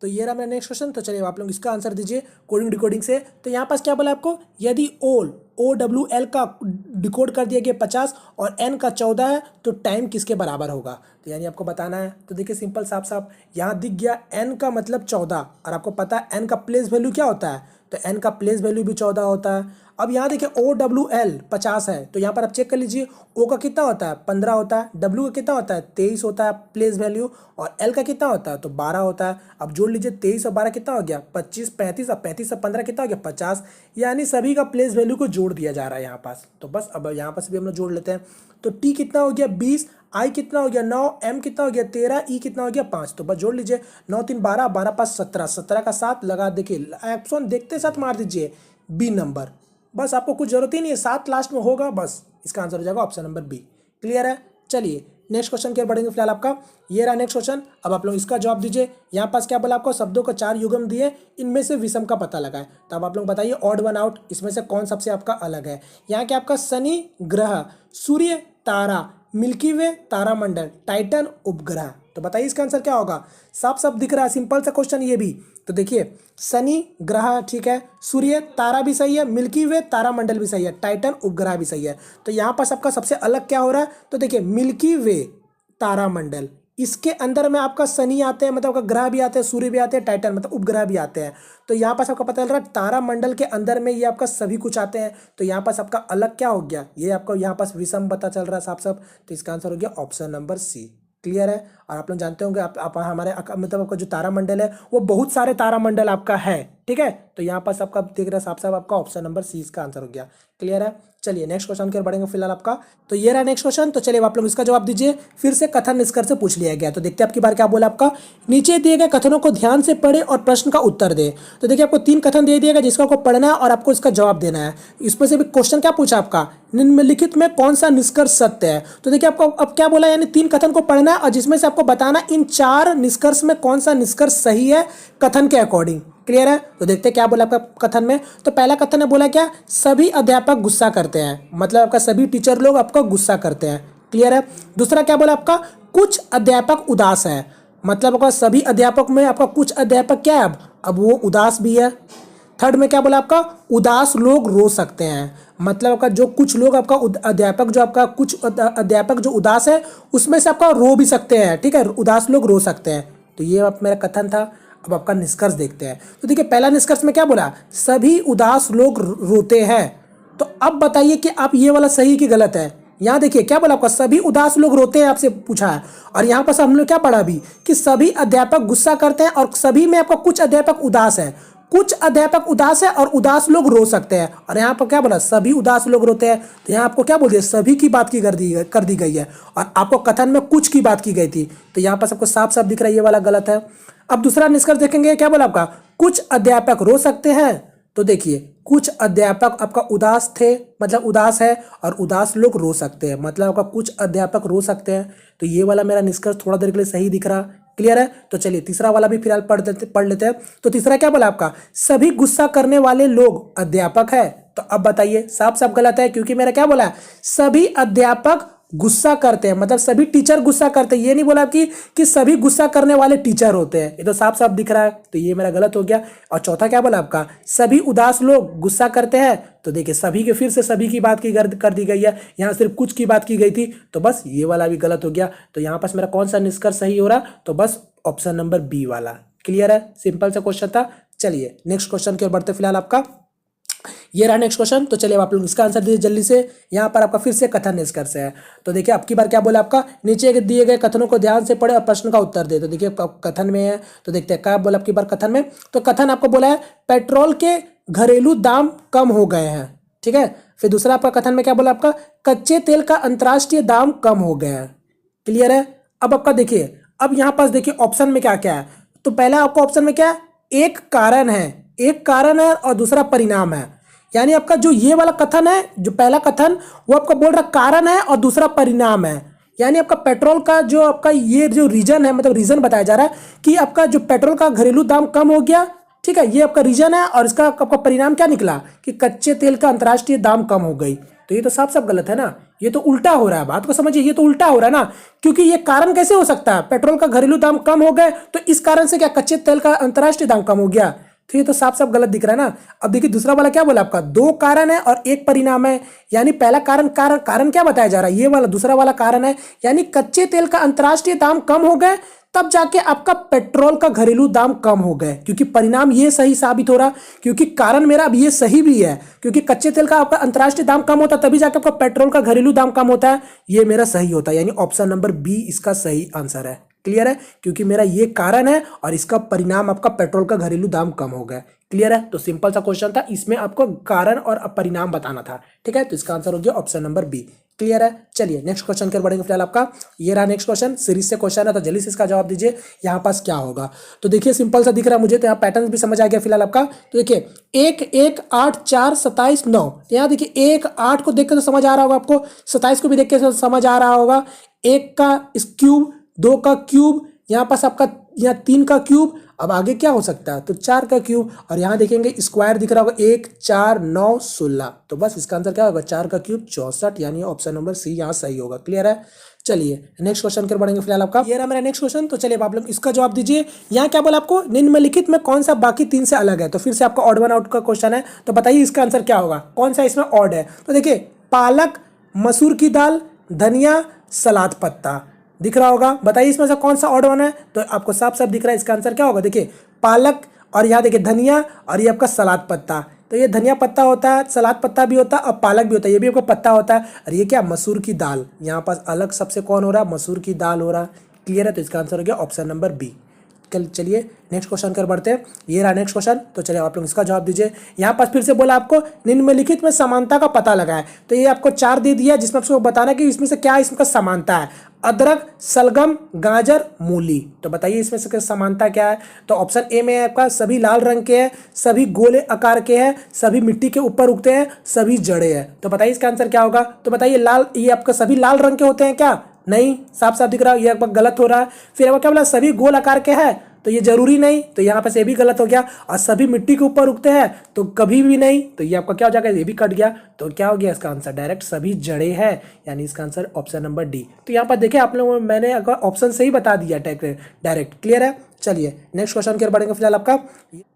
तो ये रहा मेरा नेक्स्ट क्वेश्चन। तो चलिए आप लोग इसका आंसर दीजिए कोडिंग डिकोडिंग से। तो यहाँ पास क्या बोला आपको, यदि OWL का डिकोड कर दिया गया 50 और N का 14 है तो टाइम किसके बराबर होगा। तो यानी आपको बताना है। तो देखिए सिंपल साफ साफ यहाँ दिख गया N का मतलब 14, और आपको पता है N का प्लेस वैल्यू क्या होता है, तो N का प्लेस वैल्यू भी 14 होता है। अब यहाँ देखिए OWL 50 है, तो यहाँ पर आप चेक कर लीजिए O का कितना होता है 15 होता है, W का कितना होता है 23 होता है प्लेस वैल्यू, और L का कितना होता है तो 12 होता है। अब जोड़ लीजिए 23 और 12 कितना हो गया 25, 35 और 35 और 15 कितना हो गया 50, यानी सभी का प्लेस वैल्यू को जोड़ दिया जा रहा है यहाँ पास। तो बस अब यहाँ पास भी हम लोग जोड़ लेते हैं। तो T कितना हो गया 20, I कितना हो गया 9, M कितना हो गया 13, E कितना हो गया 5। तो बस जोड़ लीजिए 9 3 12, 12 5 17, 17 का 7 लगा, देखिए ऑप्शन देखते साथ मार दीजिए बी नंबर। बस आपको कुछ जरूरत ही नहीं है, 7 लास्ट में होगा, बस इसका आंसर हो जाएगा ऑप्शन नंबर बी। क्लियर है। चलिए नेक्स्ट क्वेश्चन की ओर बढ़ेंगे फिलहाल आपका। ये रहा नेक्स्ट क्वेश्चन। अब आप लोग इसका जवाब दीजिए। यहाँ पास क्या बोला आपको, शब्दों को 4 युग्म दिए, इनमें से विषम का पता लगाए। तो अब आप लोग बताइए ऑड वन आउट, इसमें से कौन सबसे आपका अलग है। यहाँ क्या आपका शनि ग्रह, सूर्य तारा, मिल्की वे तारामंडल, टाइटन उपग्रह। तो बताइए इसका आंसर क्या होगा। साफ साफ दिख रहा है, सिंपल सा क्वेश्चन ये भी। तो देखिए शनि ग्रह ठीक है, सूर्य तारा भी सही है, मिल्की वे तारामंडल भी सही है, टाइटन उपग्रह भी सही है। तो यहाँ पर आपका सबसे अलग क्या हो रहा है, तो देखिए मिल्की वे तारामंडल, इसके अंदर में आपका शनि आते हैं, मतलब आपका ग्रह भी आते हैं, सूर्य भी आते हैं, टाइटन मतलब उपग्रह भी आते हैं। तो यहाँ पास आपका पता चल रहा है तारामंडल के अंदर में ये आपका सभी कुछ आते हैं। तो यहाँ पास आपका अलग क्या हो गया, ये आपको यहाँ पास विषम पता चल रहा है साफ साफ। तो इसका आंसर हो गया ऑप्शन नंबर सी। क्लियर है। और आप लोग जानते होंगे आप हमारे मतलब आपका जो तारामंडल है वो बहुत सारे तारामंडल आपका है, ठीक है। तो यहाँ पास आपका देख रहे हैं साफ साफ आपका ऑप्शन नंबर सी इसका आंसर हो गया। क्लियर है। चलिए नेक्स्ट क्वेश्चन की ओर बढ़ेंगे फिलहाल आपका। तो ये रहा नेक्स्ट क्वेश्चन। तो चलिए आप लोग इसका जवाब दीजिए। फिर से कथन निष्कर्ष से पूछ लिया गया। तो देखते हैं आपकी बार क्या बोला आपका। नीचे दिए गए कथनों को ध्यान से पढ़े और प्रश्न का उत्तर दे। तो देखिए आपको 3 कथन दे दिया गया जिसका आपको पढ़ना है और आपको इसका जवाब देना है। इसमें से भी क्वेश्चन क्या पूछा आपका, निम्नलिखित में कौन सा निष्कर्ष सत्य है। तो देखिए आपको अब क्या बोला, यानी 3 कथन को पढ़ना है और जिसमें से आपको बताना इन 4 निष्कर्ष में कौन सा निष्कर्ष सही है कथन के अकॉर्डिंग। क्लियर है। तो देखते हैं क्या बोला आपका कथन में। तो पहला कथन ने बोला क्या, सभी अध्यापक गुस्सा करते हैं, मतलब आपका सभी टीचर लोग आपका गुस्सा करते हैं। क्लियर है। दूसरा क्या बोला आपका, कुछ अध्यापक उदास है, मतलब आपका सभी अध्यापक में आपका कुछ अध्यापक क्या है अब वो उदास भी है। थर्ड में क्या बोला आपका, उदास लोग रो सकते हैं, मतलब आपका जो कुछ लोग आपका अध्यापक जो आपका कुछ अध्यापक जो उदास है उसमें से आपका रो भी सकते हैं, ठीक है, उदास लोग रो सकते हैं। तो ये आप मेरा कथन था। अब आपका निष्कर्ष देखते हैं। तो देखिए पहला निष्कर्ष में क्या बोला, सभी उदास लोग रोते हैं। तो अब बताइए कि आप ये वाला सही कि गलत है। यहाँ देखिए क्या बोला आपका, सभी उदास लोग रोते हैं आपसे पूछा है, और यहाँ पर हम लोग क्या पढ़ा अभी कि सभी अध्यापक गुस्सा करते हैं और सभी में आपका कुछ अध्यापक उदास है, कुछ अध्यापक उदास है और उदास लोग रो सकते हैं। और यहाँ पर क्या बोला, सभी उदास लोग रोते हैं। तो यहाँ आपको क्या बोल दिया, सभी की बात की कर दी गई है, और आपको कथन में कुछ की बात की गई थी। तो यहाँ पर सबको साफ साफ दिख रहा है ये वाला गलत है। अब दूसरा निष्कर्ष देखेंगे, क्या बोला आपका, कुछ अध्यापक रो सकते हैं। तो देखिए कुछ अध्यापक आपका उदास थे, मतलब उदास है, और उदास लोग रो सकते हैं, मतलब आपका कुछ अध्यापक रो सकते हैं। तो ये वाला मेरा निष्कर्ष थोड़ा देर के लिए सही दिख रहा। क्लियर है। तो चलिए तीसरा वाला भी फिलहाल पढ़ लेते हैं। तो तीसरा क्या बोला आपका, सभी गुस्सा करने वाले लोग अध्यापक है। तो अब बताइए साफ साफ गलत है, क्योंकि मेरा क्या बोला है, सभी अध्यापक गुस्सा करते हैं, मतलब सभी टीचर गुस्सा करते हैं। ये नहीं बोला कि सभी गुस्सा करने वाले टीचर होते हैं, ये तो साफ साफ दिख रहा है। तो ये मेरा गलत हो गया। और चौथा क्या बोला आपका, सभी उदास लोग गुस्सा करते हैं। तो देखिए सभी के फिर से सभी की बात की कर दी गई है, यहाँ सिर्फ कुछ की बात की गई थी। तो बस ये वाला भी गलत हो गया। तो यहाँ पास मेरा कौन सा निष्कर्ष सही हो रहा, तो बस ऑप्शन नंबर बी वाला। क्लियर है। सिंपल सा क्वेश्चन था। चलिए नेक्स्ट क्वेश्चन की ओर बढ़ते फिलहाल आपका। ये रहा नेक्स्ट क्वेश्चन। तो चलिए आप लोग इसका आंसर दीजिए जल्दी से। यहाँ पर आपका फिर से कथन निष्कर्ष है। तो देखिए अब की बार क्या बोला आपका, नीचे दिए गए कथनों को ध्यान से पढ़े और प्रश्न का उत्तर दे। तो देखिए कथन में है, तो देखते हैं क्या बोला अब की बार कथन में। तो कथन आपको बोला है पेट्रोल के घरेलू दाम कम हो गए हैं, ठीक है। फिर दूसरा आपका कथन में क्या बोला आपका, कच्चे तेल का अंतर्राष्ट्रीय दाम कम हो गए हैं। क्लियर है। अब आपका देखिए, अब यहाँ पास देखिए ऑप्शन में क्या क्या है। तो पहला आपका ऑप्शन में क्या है, एक कारण है, एक कारण है और दूसरा परिणाम है। यानी आपका जो ये वाला कथन है, जो पहला कथन, वो आपका बोल रहा कारण है और दूसरा परिणाम है। यानी आपका पेट्रोल का जो आपका ये जो रीजन है, मतलब रीजन बताया जा रहा है कि आपका जो पेट्रोल का घरेलू दाम कम हो गया, ठीक है, ये आपका रीजन है, और इसका आपका परिणाम क्या निकला कि कच्चे तेल का अंतर्राष्ट्रीय दाम कम हो गई। तो ये तो साफ साफ गलत है ना, ये तो उल्टा हो रहा है, बात को समझिए, ये तो उल्टा हो रहा है ना। क्योंकि ये कारण कैसे हो सकता है, पेट्रोल का घरेलू दाम कम हो गए तो इस कारण से क्या कच्चे तेल का अंतर्राष्ट्रीय दाम कम हो गया। तो ये तो साफ साफ गलत दिख रहा है ना। अब देखिए दूसरा वाला क्या बोला, आपका दो कारण है और एक परिणाम है। यानी पहला कारण कारण कारण क्या बताया जा रहा है, ये वाला दूसरा वाला कारण है, यानी कच्चे तेल का अंतर्राष्ट्रीय दाम कम हो गए, तब जाके आपका पेट्रोल का घरेलू दाम कम हो गए। क्योंकि परिणाम ये सही साबित हो रहा, क्योंकि कारण मेरा अब ये सही भी है, क्योंकि कच्चे तेल का आपका अंतर्राष्ट्रीय दाम कम होता तभी जाके आपका पेट्रोल का घरेलू दाम कम होता है, ये मेरा सही होता है। यानी ऑप्शन नंबर बी इसका सही आंसर है। क्लियर है, क्योंकि मेरा ये कारण है और इसका परिणाम आपका पेट्रोल का घरेलू दाम कम हो गया। क्लियर है, तो सिंपल सा क्वेश्चन था, इसमें आपको कारण और परिणाम बताना था। ठीक है, तो इसका आंसर हो गया ऑप्शन नंबर बी। क्लियर है, चलिए नेक्स्ट क्वेश्चन की ओर बढ़ेंगे। फिलहाल आपका ये रहा नेक्स्ट क्वेश्चन, सीरीज से क्वेश्चन है, तो जल्दी से इसका जवाब दीजिए। यहाँ पास क्या होगा, तो देखिए सिंपल सा दिख रहा है मुझे, तो यहाँ पैटर्न भी समझ आ गया फिलहाल आपका। तो देखिए 1 1 8 4 27 9, तो यहाँ देखिए 1 8 को देख के तो समझ आ रहा होगा आपको, 27 को भी देख के समझ आ रहा होगा। 1 का क्यूब, 2 का क्यूब, यहाँ पास आपका यहाँ 3 का क्यूब, अब आगे क्या हो सकता है, तो 4 का क्यूब, और यहाँ देखेंगे स्क्वायर दिख रहा होगा 1 4 9 16, तो बस इसका आंसर क्या होगा 4 का क्यूब 64, यानी ऑप्शन नंबर सी यहाँ सही होगा। क्लियर है, चलिए नेक्स्ट क्वेश्चन कर बढ़ेंगे। फिलहाल आपका ये रहा मेरा नेक्स्ट क्वेश्चन, तो चलिए आप लोग इसका जवाब दीजिए। यहाँ क्या बोला आपको, निम्नलिखित में कौन सा बाकी 3 से अलग है। तो फिर से आपका ऑड वन आउट का क्वेश्चन है, तो बताइए इसका आंसर क्या होगा, कौन सा इसमें ऑड है। तो देखिए पालक, मसूर की दाल, धनिया, सलाद पत्ता दिख रहा होगा, बताइए इसमें से कौन सा ऑड वन है। तो आपको साफ साफ दिख रहा है, इसका आंसर क्या होगा, देखिए पालक, और यहाँ देखिए धनिया, और ये आपका सलाद पत्ता। तो ये धनिया पत्ता होता है, सलाद पत्ता भी होता है, और पालक भी होता है, ये भी आपका पत्ता होता है। और ये क्या, मसूर की दाल, यहाँ पास अलग सबसे कौन हो रहा है, मसूर की दाल हो रहा है। क्लियर है, तो इसका आंसर हो गया ऑप्शन नंबर बी। चलिए नेक्स्ट क्वेश्चन कर बढ़ते हैं, ये रहा नेक्स्ट क्वेश्चन, तो चलिए आप लोग इसका जवाब दीजिए। यहाँ पास फिर से बोला आपको निम्नलिखित में समानता का पता लगाए, तो ये आपको 4 दे दिया, जिसमें आपको बताना कि इसमें से क्या इसमें समानता है। अदरक, सलगम, गाजर, मूली, तो बताइए इसमें से समानता क्या है। तो ऑप्शन ए में है आपका सभी लाल रंग के हैं, सभी गोले आकार के हैं, सभी मिट्टी के ऊपर उगते हैं, सभी जड़े हैं। तो बताइए इसका आंसर क्या होगा। तो बताइए लाल, ये आपका सभी लाल रंग के होते हैं क्या, नहीं, साफ साफ दिख रहा है, ये आपका गलत हो रहा है। फिर आपका क्या बोला, सभी गोल आकार के हैं, तो ये जरूरी नहीं, तो यहाँ पे ये भी गलत हो गया। और सभी मिट्टी के ऊपर उगते हैं, तो कभी भी नहीं, तो ये आपका क्या हो जाएगा, ये भी कट गया। तो क्या हो गया इसका आंसर, डायरेक्ट सभी जड़े हैं, यानी इसका आंसर ऑप्शन नंबर डी। तो यहाँ पर देखिए आप लोगों, मैंने अगर ऑप्शन से ही बता दिया डायरेक्ट। क्लियर है, चलिए नेक्स्ट क्वेश्चन की ओर बढ़ेंगे। फिलहाल आपका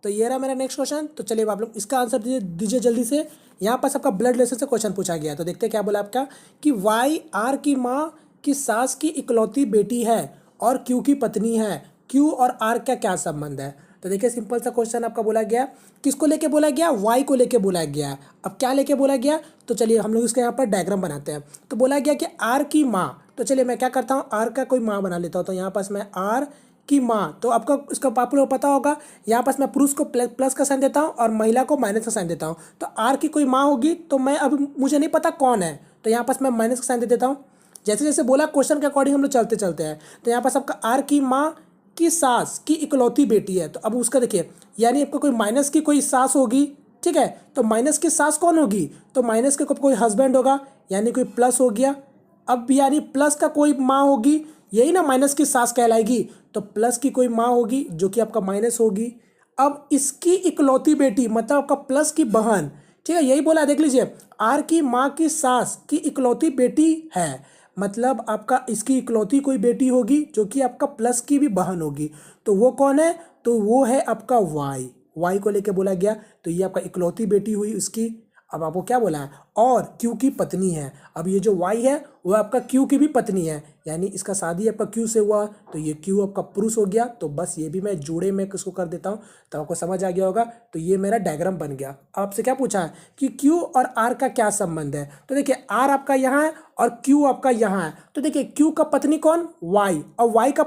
तो ये रहा मेरा नेक्स्ट क्वेश्चन, तो चलिए आप लोग इसका आंसर दीजिए जल्दी से। यहाँ पास आपका ब्लड रिलेशन से क्वेश्चन पूछा गया, तो देखते क्या बोला आपका कि वाई आर की माँ की सास की इकलौती बेटी है और क्यू की पत्नी है, क्यू और आर का क्या संबंध है। तो देखिए सिंपल सा क्वेश्चन आपका बोला गया, किसको लेके बोला गया, वाई को लेके बोला गया। अब क्या लेके बोला गया, तो चलिए हम लोग इसका यहाँ पर डायग्राम बनाते हैं। तो बोला गया कि आर की माँ, तो चलिए मैं क्या करता हूँ, आर का कोई माँ बना लेता हूँ। तो यहाँ पास मैं आर की माँ, तो आपको इसका आपको पता होगा, यहाँ पास मैं पुरुष को प्लस का साइन देता हूँ और महिला को माइनस का साइन देता हूँ। तो आर की कोई माँ होगी, तो मैं अब मुझे नहीं पता कौन है, तो यहाँ पास मैं माइनस का साइन दे देता हूँ। जैसे जैसे बोला क्वेश्चन के अकॉर्डिंग हम लोग चलते चलते हैं। तो यहाँ पास आपका आर की माँ की सास की इकलौती बेटी है, तो अब उसका देखिए, यानी आपको कोई माइनस की कोई सास होगी, ठीक है, तो माइनस की सास कौन होगी, तो माइनस के कोई हस्बैंड होगा, यानी कोई प्लस हो गया। अब यानी प्लस का कोई माँ होगी, यही ना माइनस की सास कहलाएगी, तो प्लस की कोई माँ होगी जो कि आपका माइनस होगी। अब इसकी इकलौती बेटी मतलब आपका प्लस की बहन, ठीक है, यही बोला, देख लीजिए, आर की माँ की सास की इकलौती बेटी है, मतलब आपका इसकी इकलौती कोई बेटी होगी जो कि आपका प्लस की भी बहन होगी। तो वो कौन है, तो वो है आपका वाई, वाई को लेके बोला गया। तो ये आपका इकलौती बेटी हुई उसकी। अब आपको क्या बोला है, और क्यू की पत्नी है। अब ये जो वाई है वो आपका क्यू की भी पत्नी है, यानी इसका शादी आपका क्यू से हुआ, तो ये क्यू आपका पुरुष हो गया। तो बस ये भी मैं जोड़े में किसको कर देता हूँ, तो आपको समझ आ गया होगा। तो ये मेरा डायग्राम बन गया। आपसे क्या पूछा है कि क्यू और आर का क्या संबंध है। तो देखिए आर आपका यहाँ है और क्यू आपका यहाँ है। तो देखिए क्यू का पत्नी कौन, वाई, और वाई का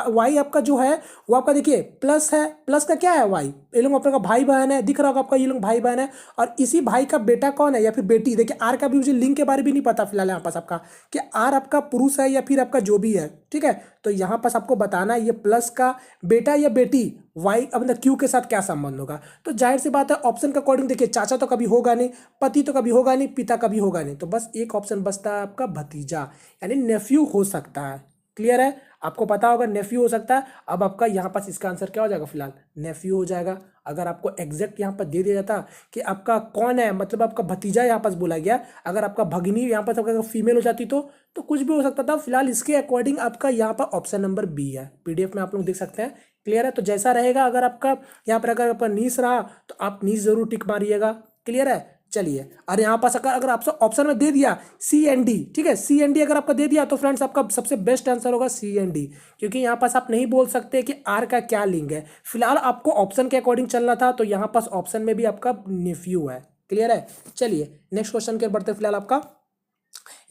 वाई आपका जो है वो आपका देखिए प्लस है, प्लस का क्या है वाई, ये लोग आपका भाई बहन है, दिख रहा होगा आपका, ये लोग भाई बहन है। और इसी भाई का बेटा कौन है या फिर बेटी, देखिए आर का भी मुझे लिंक के बारे में नहीं पता फिलहाल यहाँ पास आपका, कि आर आपका पुरुष है या फिर आपका जो भी है, ठीक है। तो यहाँ पास आपको बताना है ये प्लस का बेटा या बेटी वाई मतलब क्यू के साथ क्या संबंध होगा। तो जाहिर सी बात है ऑप्शन के अकॉर्डिंग देखिए, चाचा तो कभी होगा नहीं, पति तो कभी होगा नहीं, पिता कभी होगा नहीं, तो बस एक ऑप्शन बचता है आपका भतीजा यानी नेफ्यू हो सकता है। क्लियर है, आपको पता होगा नेफ्यू हो सकता है। अब आपका यहाँ पास इसका आंसर क्या हो जाएगा, फिलहाल नेफ्यू हो जाएगा। अगर आपको एग्जैक्ट यहाँ पर दे दिया जाता कि आपका कौन है, मतलब आपका भतीजा यहाँ पास बोला गया, अगर आपका भगिनी यहाँ पर अगर फीमेल हो जाती तो कुछ भी हो सकता था। फिलहाल इसके अकॉर्डिंग आपका यहाँ पर ऑप्शन नंबर बी है, पीडीएफ में आप लोग देख सकते हैं। क्लियर है, तो जैसा रहेगा, अगर आपका यहाँ पर अगर आपका नीस रहा तो आप नीस जरूर टिक मारिएगा। क्लियर है, चलिए। और यहाँ पास अगर आपसे ऑप्शन में दे दिया सी एंड डी, ठीक है, सी एंड डी अगर आपका दे दिया तो फ्रेंड्स आपका सबसे बेस्ट आंसर होगा सी एंड डी, क्योंकि यहाँ पास आप नहीं बोल सकते कि आर का क्या लिंग है। फिलहाल आपको ऑप्शन के अकॉर्डिंग चलना था, तो यहाँ पास ऑप्शन में भी आपका नेफ्यू है। क्लियर है, चलिए नेक्स्ट क्वेश्चन के बढ़ते। फिलहाल आपका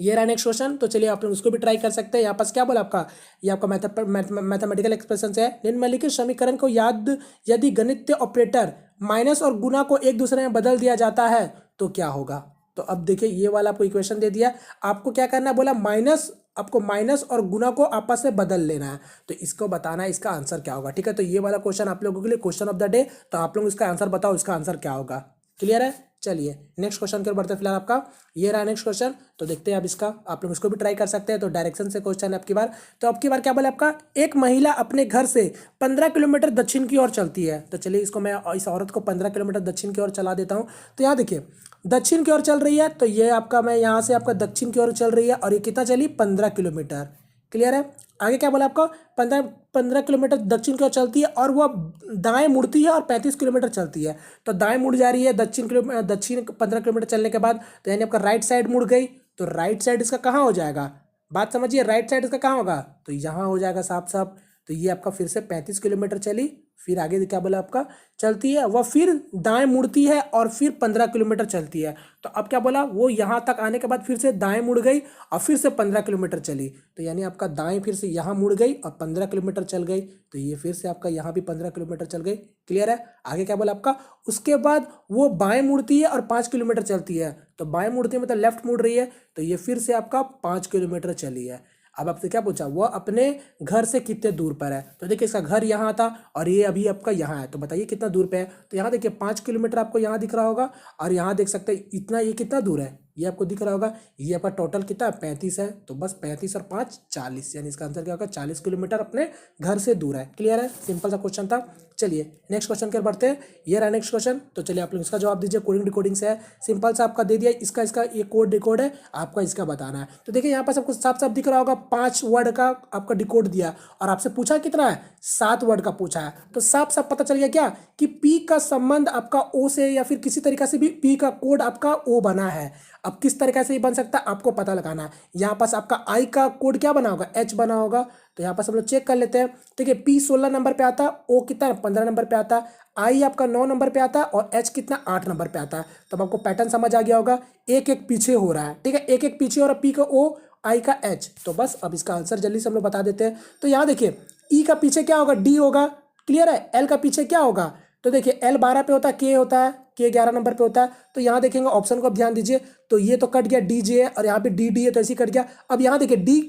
ये रहा नेक्स्ट क्वेश्चन, तो चलिए आप लोग उसको भी ट्राई कर सकते हैं। यहाँ पास क्या बोला आपका, ये आपका मैथमेटिकल एक्सप्रेशन है। निम्नलिखित समीकरण को याद यदि गणितीय ऑपरेटर माइनस और गुना को एक दूसरे में बदल दिया जाता है तो क्या होगा। तो अब देखिए ये वाला आपको इक्वेशन दे दिया, आपको क्या करना है, बोला माइनस, आपको माइनस और गुना को आपस में बदल लेना है, तो इसको बताना है इसका आंसर क्या होगा। ठीक है, तो ये वाला क्वेश्चन आप लोगों के लिए क्वेश्चन ऑफ द डे, तो आप लोग इसका आंसर बताओ, इसका आंसर क्या होगा। क्लियर है, चलिए नेक्स्ट क्वेश्चन की ओर बढ़ते हैं। फिलहाल आपका ये रहा नेक्स्ट क्वेश्चन, तो देखते हैं अब इसका, आप लोग इसको भी ट्राई कर सकते हैं। तो डायरेक्शन से क्वेश्चन है आपकी बार, तो आपकी बार क्या बोले आपका, एक महिला अपने घर से 15 किलोमीटर दक्षिण की ओर चलती है। तो चलिए इसको मैं इस औरत को 15 किलोमीटर दक्षिण की ओर चला देता हूँ। तो यहाँ देखिए दक्षिण की ओर चल रही है, तो ये आपका मैं यहाँ से आपका दक्षिण की ओर चल रही है, और ये कितना चली, 15 किलोमीटर। क्लियर है, आगे क्या बोला आपको, 15 किलोमीटर दक्षिण की ओर चलती है, और वह दाएं मुड़ती है और 35 किलोमीटर चलती है। तो दाएं मुड़ जा रही है दक्षिण 15 किलोमीटर चलने के बाद, तो यानी आपका राइट साइड मुड़ गई। तो राइट साइड इसका कहाँ हो जाएगा, बात समझिए, राइट साइड इसका कहाँ होगा, तो यहाँ हो जाएगा साफ साफ। तो ये आपका फिर से 35 किलोमीटर चली, फिर आगे क्या बोला आपका, चलती है वह फिर दाएं मुड़ती है और फिर 15 किलोमीटर चलती है। तो अब क्या बोला, वो यहाँ तक आने के बाद फिर से दाएं मुड़ गई और फिर से 15 किलोमीटर चली। तो यानी आपका दाएं फिर से यहाँ मुड़ गई और 15 किलोमीटर चल गई, तो ये फिर से आपका यहाँ भी 15 किलोमीटर चल गई। क्लियर है, आगे क्या बोला आपका, उसके बाद वो बाएं मुड़ती है और 5 किलोमीटर चलती है। तो बाएं मुड़ती है मतलब लेफ्ट मुड़ रही है, तो ये फिर से आपका 5 किलोमीटर चली है। अब आपसे क्या पूछा, वह अपने घर से कितने दूर पर है। तो देखिए इसका घर यहाँ था और ये अभी आपका यहाँ है, तो बताइए कितना दूर पे है। तो यहाँ देखिए 5 किलोमीटर आपको यहाँ दिख रहा होगा, और यहाँ देख सकते हैं इतना, ये कितना दूर है, ये आपको दिख रहा होगा। ये आपका टोटल कितना 35 है, तो बस 35 और 5 40, यानी इसका आंसर क्या होगा, 40 किलोमीटर अपने घर से दूर है। क्लियर है, सिंपल सा क्वेश्चन था। चलिए नेक्स्ट क्वेश्चन की ओर बढ़ते हैं। ये रहा नेक्स्ट क्वेश्चन, तो चलिए आप लोग इसका जवाब दीजिए। कोडिंग डिकोडिंग से है, सिंपल सा आपका दे दिया, इसका ये कोड डिकोड है, आपका इसका बताना है। तो देखिए यहाँ पर आपको साफ साफ दिख रहा होगा, 5 वर्ड का आपका डिकोड दिया, और आपसे पूछा कितना है, 7 वर्ड का पूछा है। तो साफ साफ पता चल गया क्या, कि पी का संबंध आपका ओ से, या फिर किसी तरीका से भी पी का कोड आपका ओ बना है। अब किस तरीके से ये बन सकता है आपको पता लगाना है। यहाँ पास आपका आई का कोड क्या बना होगा, एच बना होगा। तो यहाँ पास हम लोग चेक कर लेते हैं। देखिए पी 16 नंबर पे आता है, ओ कितना 15 नंबर पे आता है, आई आपका 9 नंबर पे आता है, और एच कितना 8 नंबर पे आता है। तो आपको पैटर्न समझ आ गया होगा, एक एक पीछे हो रहा है, ठीक है, एक एक पीछे हो रहा है, पी का ओ, आई का एच। तो बस अब इसका आंसर जल्दी से हम लोग बता देते हैं। तो यहाँ देखिए ई का पीछे क्या होगा, डी होगा। क्लियर है, एल का पीछे क्या होगा, तो देखिए एल 12 पे होता है, के होता है, के 11 नंबर पे होता है। तो यहाँ देखेंगे ऑप्शन को अब ध्यान दीजिए, तो ये तो कट गया, डी जे है, और यहाँ पे डी डी है, तो ऐसे ही कट गया। अब यहाँ देखिए डी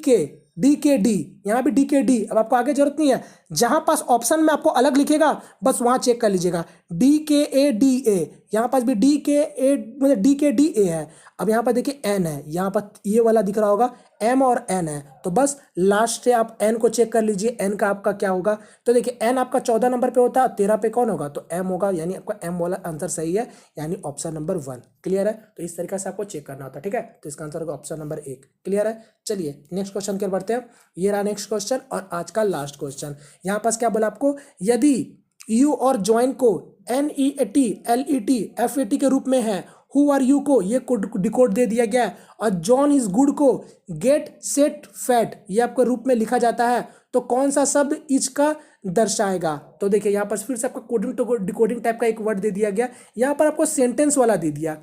के डी, यहाँ भी डी के डी। अब आपको आगे जरूरत नहीं है, जहां पास ऑप्शन में आपको अलग लिखेगा बस वहां चेक कर लीजिएगा, डी के ए डी ए, यहाँ पास भी डी के ए मतलब डी के डी ए है। अब यहाँ पर देखिए एन है, यहाँ पर ये वाला दिख रहा होगा, एम और एन है। तो बस लास्ट से आप एन को चेक कर लीजिए, एन का आपका क्या होगा। तो देखिए एन आपका 14 नंबर पे होता है, 13 पे कौन होगा, तो एम होगा, यानी आपका एम वाला आंसर सही है, यानी ऑप्शन नंबर 1। क्लियर है, तो इस तरीके से आपको चेक करना होता है, ठीक है। तो इसका आंसर होगा ऑप्शन नंबर 1। क्लियर है, चलिए नेक्स्ट क्वेश्चन की ओर बढ़ते हैं। ये रहा नेक्स्ट क्वेश्चन और आज का लास्ट क्वेश्चन। यहाँ पास क्या बोला आपको, यदि यू और ज्वाइन को NEAT LET FAT के रूप में है, हु आर यू को ये डिकोड दे दिया गया है, और जॉन इज गुड को गेट सेट फैट ये आपको रूप में लिखा जाता है, तो कौन सा शब्द इच का दर्शाएगा। तो देखिए यहाँ पर फिर से आपको कोडिंग डिकोडिंग टाइप का एक वर्ड दे दिया गया, यहाँ पर आपको सेंटेंस वाला दे दिया।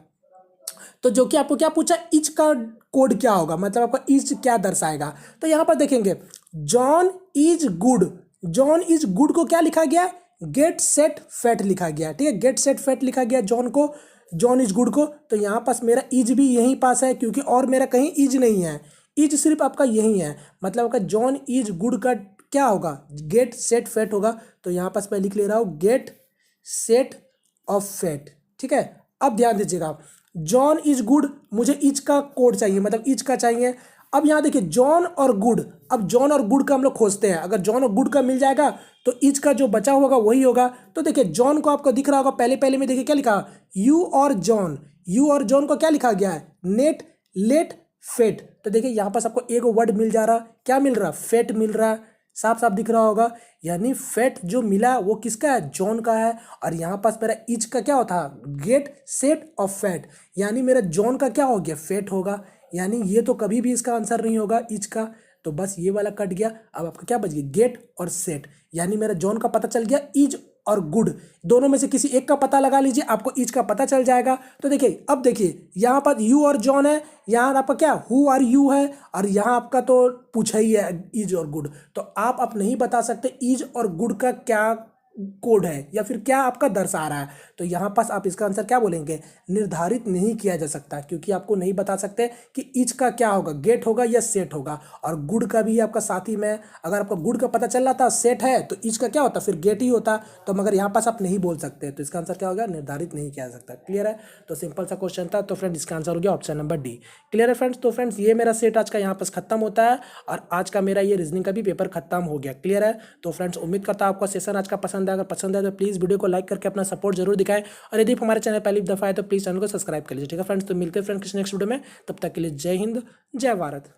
तो जो कि आपको क्या पूछा, इच का कोड क्या होगा, मतलब आपका इच क्या दर्शाएगा। तो यहाँ पर देखेंगे John is good, John is good को क्या लिखा गया, गेट सेट फैट लिखा गया, ठीक है, गेट सेट फैट लिखा गया जॉन को, जॉन इज गुड को। तो यहाँ पास मेरा इज भी यहीं पास है, क्योंकि और मेरा कहीं इज नहीं है, इज सिर्फ आपका यही है, मतलब आपका जॉन इज गुड का क्या होगा, गेट सेट फेट होगा। तो यहाँ पास मैं लिख ले रहा हूँ गेट सेट ऑफ फेट, ठीक है। अब ध्यान दीजिएगा, जॉन इज गुड, मुझे इज का कोड चाहिए, मतलब इज का चाहिए। अब यहाँ देखिए जॉन और गुड, अब जॉन और गुड का हम लोग खोजते हैं, अगर जॉन और गुड का मिल जाएगा तो इज का जो बचा होगा वही होगा। तो देखिए जॉन को आपको दिख रहा होगा, पहले पहले में देखिए क्या लिखा, यू और जॉन, यू और जॉन को क्या लिखा गया है, नेट लेट फेट। तो देखिए यहाँ पास आपको एक वर्ड मिल जा रहा, क्या मिल रहा, फेट मिल रहा, साफ साफ दिख रहा होगा। यानी फेट जो मिला वो किसका है, जॉन का है। और यहाँ पास मेरा इच का क्या होता, गेट सेट ऑफ फेट, यानी मेरा जॉन का क्या हो गया, फेट होगा। यानी ये तो कभी भी इसका आंसर नहीं होगा इच का, तो बस ये वाला कट गया। अब आपका क्या बच गया, गेट और सेट, यानी मेरा जॉन का पता चल गया, इज और गुड दोनों में से किसी एक का पता लगा लीजिए, आपको इच का पता चल जाएगा। तो देखिए अब देखिए यहाँ पर यू और जॉन है, यहाँ आपका क्या हु आर यू है, और यहाँ आपका तो पूछा ही है इज और गुड। तो आप नहीं बता सकते इज और गुड का क्या कोड है या फिर क्या आपका दर्शा रहा है। तो यहाँ पास आप इसका आंसर क्या बोलेंगे, निर्धारित नहीं किया जा सकता, क्योंकि आपको नहीं बता सकते कि इच का क्या होगा, गेट होगा या सेट होगा। और गुड का भी आपका साथी में, अगर आपको गुड का पता चल रहा था सेट है तो इच का क्या होता, फिर गेट ही होता। तो मगर यहाँ पास आप नहीं बोल सकते, तो इसका आंसर क्या होगा, निर्धारित नहीं किया जा सकता। क्लियर है, तो सिंपल सा क्वेश्चन था। तो फ्रेंड्स इसका आंसर हो गया ऑप्शन नंबर डी। क्लियर है फ्रेंड्स, तो फ्रेंड्स ये मेरा सेट आज का यहाँ पास खत्म होता है, और आज का मेरा ये रीजनिंग का भी पेपर खत्म हो गया। क्लियर है, तो फ्रेंड्स उम्मीद करता हूँ आपका सेशन आज का पसंद है। अगर पसंद है तो प्लीज़ वीडियो को लाइक करके अपना सपोर्ट जरूर दिखाएं, और यदि हमारे चैनल पहली दफा है तो प्लीज़ चैनल को सब्सक्राइब कर लीजिए। ठीक है फ्रेंड्स, तो मिलते हैं फ्रेंड्स किसी नेक्स्ट वीडियो में, तब तक के लिए जय हिंद जय भारत।